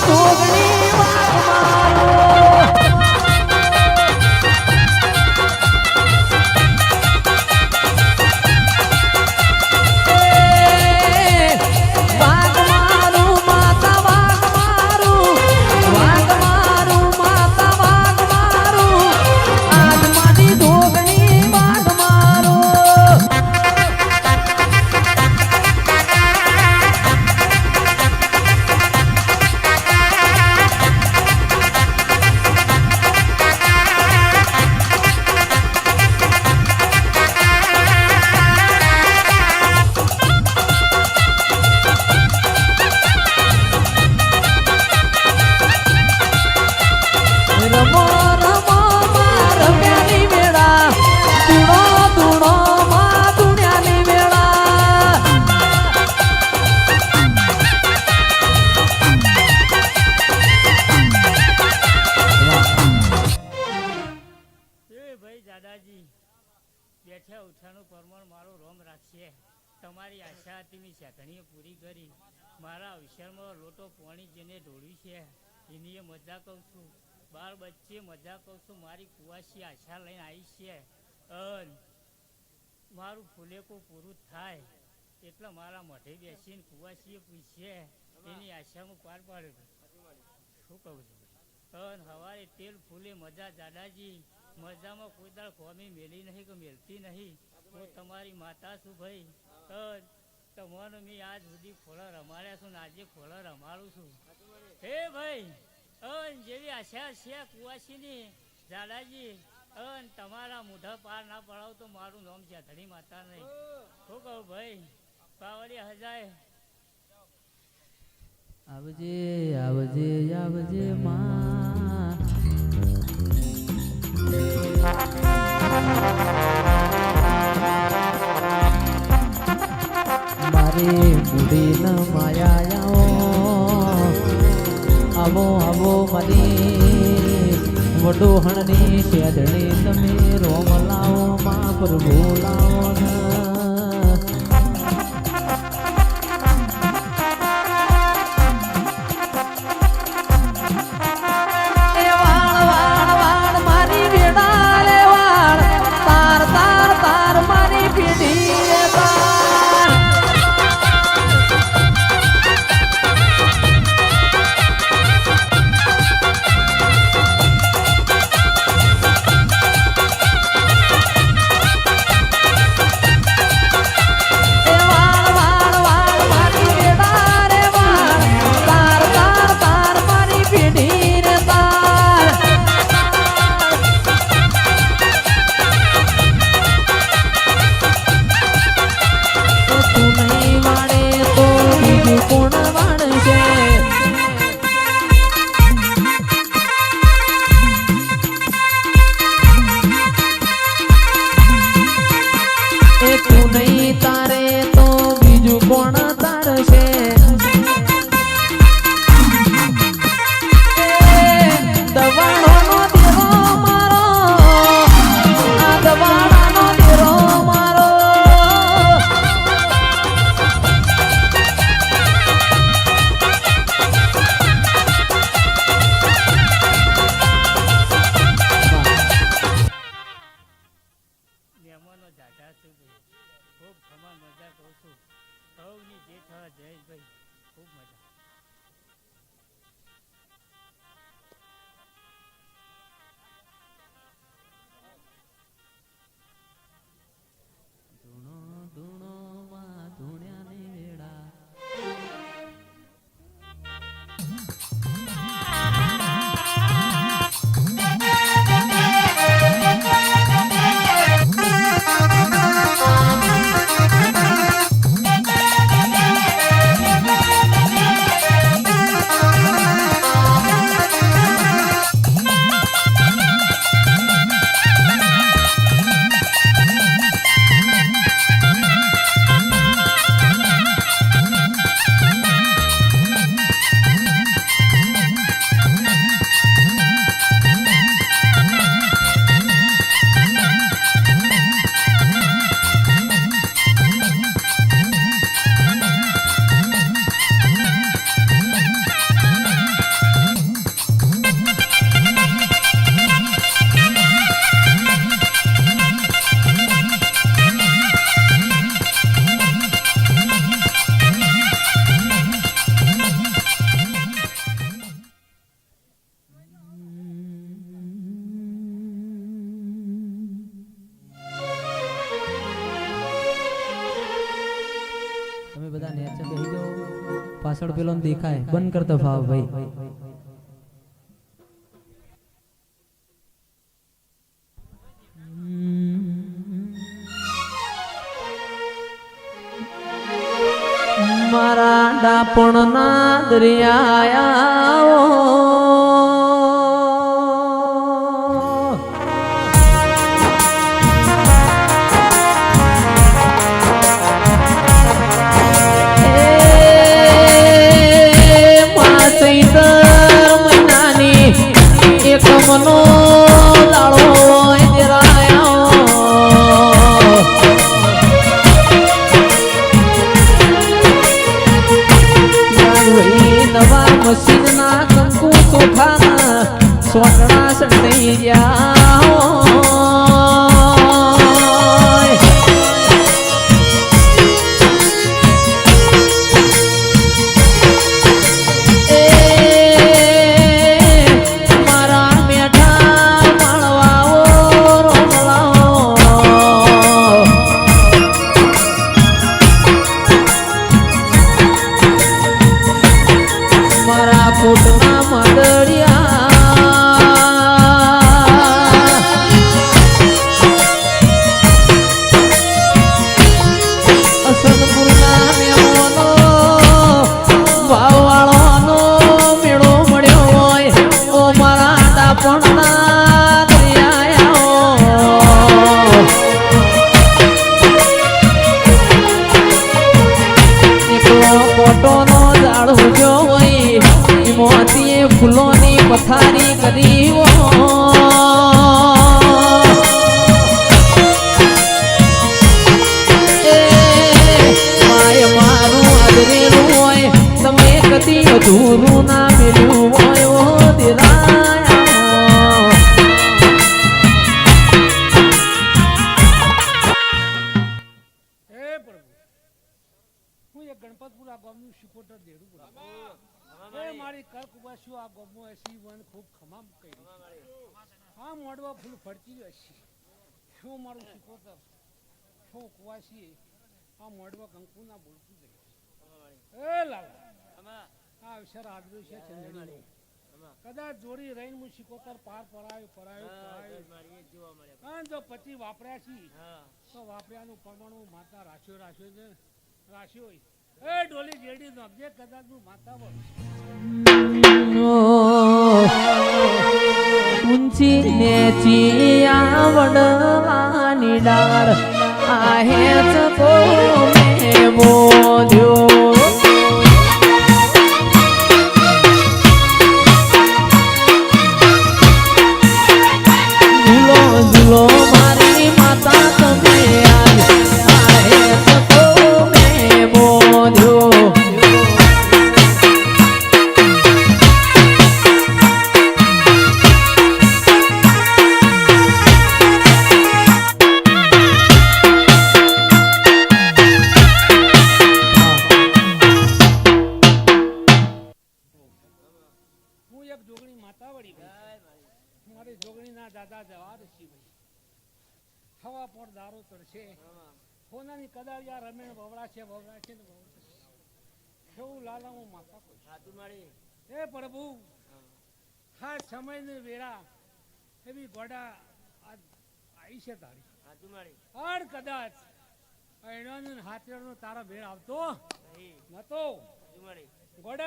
ઢોકળી વાગ મારો બેઠા ઉઠાનું પરમાણ મારો રોમ રાખશે. તમારી આશા હતી શેકણીએ પૂરી કરી. મારા અવસરમાં લોટો પાણી જેને ઢોળ્યું છે એની મજા કહું છું. બાળ બચ્ચે મજા કહું છું. મારી કુવાસી આશા લઈને આવી છે. મારું ફૂલેકું પૂરું થાય એટલે મારા મઢે બેસીને કુવાસીએ પૂછશે એની આશામાં પાર પાડ્યો. શું કહું છું? હવારે તેલ ફૂલે મજા દાદાજી. મજામાં કોઈ દાળ ખોમી મેલી નહીં કે મેલતી નહીં. હું તમારી માતા છું ભાઈ. તમારો મેં આજ સુધી ખોળા રમાડ્યા છું ને આજે ખોળા રમાડું છું. હે ભાઈ જેવી આશા છે કુવાસીની દાદાજી. તમારા મોઢા પાર ના પડાવ તો મારું નામ જેઠડી માતા નહીં. શું કહું ભાઈ? પાવડી હજાય આવજે આવજે આવજે માં મારી બુઢી ન માયા આવો આવો મારી વડોહણની શેદણી તમે રોમ લાવો માં પ્રભુ લાવો ખૂબ ધમાલ મજા કહું છું. સૌની જે થવા જયેશભાઈ ખૂબ મજા. બધા નેચે બેહી જાઓ પાછળ પેલો ને દેખાય બંધ કરતો ભાવ ભાઈ મારા ડાપણ ના દરિયા મનો દાળો નવા મશીન ના કંકુ ચોખા સોટડા સટાઈ ગયા કોટના મડળિયા અસનપુરના મેમોનો વાવવાળોનો મેળો મળ્યો હોય ઓ મારા ડાપણના દરિયાઓ એકલો કોટોનો જાડો જો હોય મોતીએ ફૂલોની પથારી કરી માય મારું આદરેલું હોય તમે કદી અધૂરું ના મેળ્યું હોય ઓ દિરાયા હે પ્રભુ હું એક ગણપતપુરા ગામનું શિકોટર દેડું મારી કુબાસુ આ ગોમો એસી વન ખૂબ ખમામ કરી આ મોડવા ફૂલ ફરતી હશે શું મારું શીખોતર શું કુવાસી આ મોડવા કંકુના બોલતું જઈ એ લાલ આ અવસર આદર્યું છે ચંદ્રની કદાચ જોડી રહીને હું શીખોતર પાર પરાયો જો પતિ વાપર્યા છી તો વાપર્યાનું પરમાણુ માતા રાખ્યો હોય એ ડોલી જેડી નોખજે કદાચ નું માતા બોલ ઊંચી નેચી આવડવાની ડાળ આહે ચકો મે બોલ્યો ઝૂલો મારી માતા તમે આહે ચકો મે બોલ્યો મારી જોગણી ના દાદા જવા છી હવા પર દારો ચડશે સોનાની કદાળિયા રમેણ વવડા છે ને કેવું લાલા હું માતા કોઈ એ પ્રભુ હા સમય ને વેળા એવી ગોડા આવી છે તારી અડ કદાચ હાથેડનો તારા ભેળ આવતો નતો ગોડા